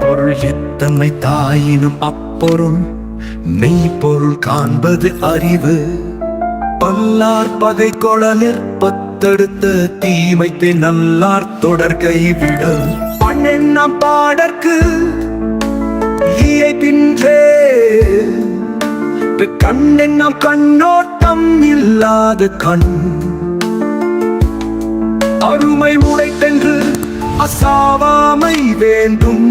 பொருள் எத்தனை தாயினும் அப்பொருள் மெய்ப்பொருள் காண்பது அறிவு. பல்லார் பகை கொள நிற்பத்தடுத்த தீமைத்தை நல்லார் தொடர்கை விட பண்ணெண்ணம் பாடற்கு இயைபின்றே கண்ணெண்ணம் கண்ணோட்டம் இல்லாத கண் அருமை உடைத்தென்று அசாவாமை வேண்டும்.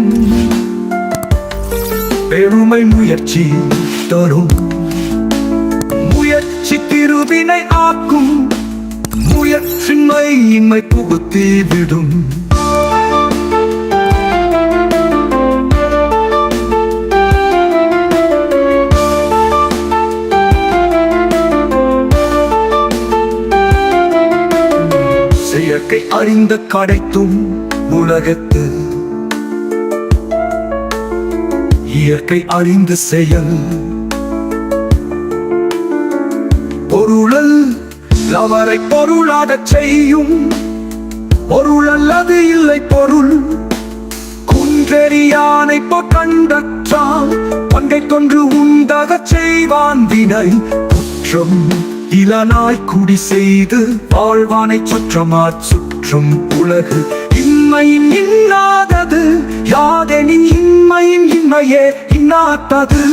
பெருமை முயற்சி தரும் முயற்சி திருவினை ஆக்கும் முயற்சின்மை இன்மை புகுத்தி விடும். செயற்கை அறிந்த கடைத்தும் உலகத்து இயற்கை அறிந்து செயல் பொருளல் அவரை பொருளாகச் செய்யும். பொருள் அல்லது இல்லை பொருள் குன்றெறியானை கண்டற்றால் பங்கை கொன்று உண்டாகச் செய்வான் வினை. குற்றம் இளனாய் குடி செய்து வாழ்வானை சுற்றமா சுற்றும் உலகு. இன்மையின் இன்னாதது யாதெனின் இன்மையின் இன்மையே இன்னாதது.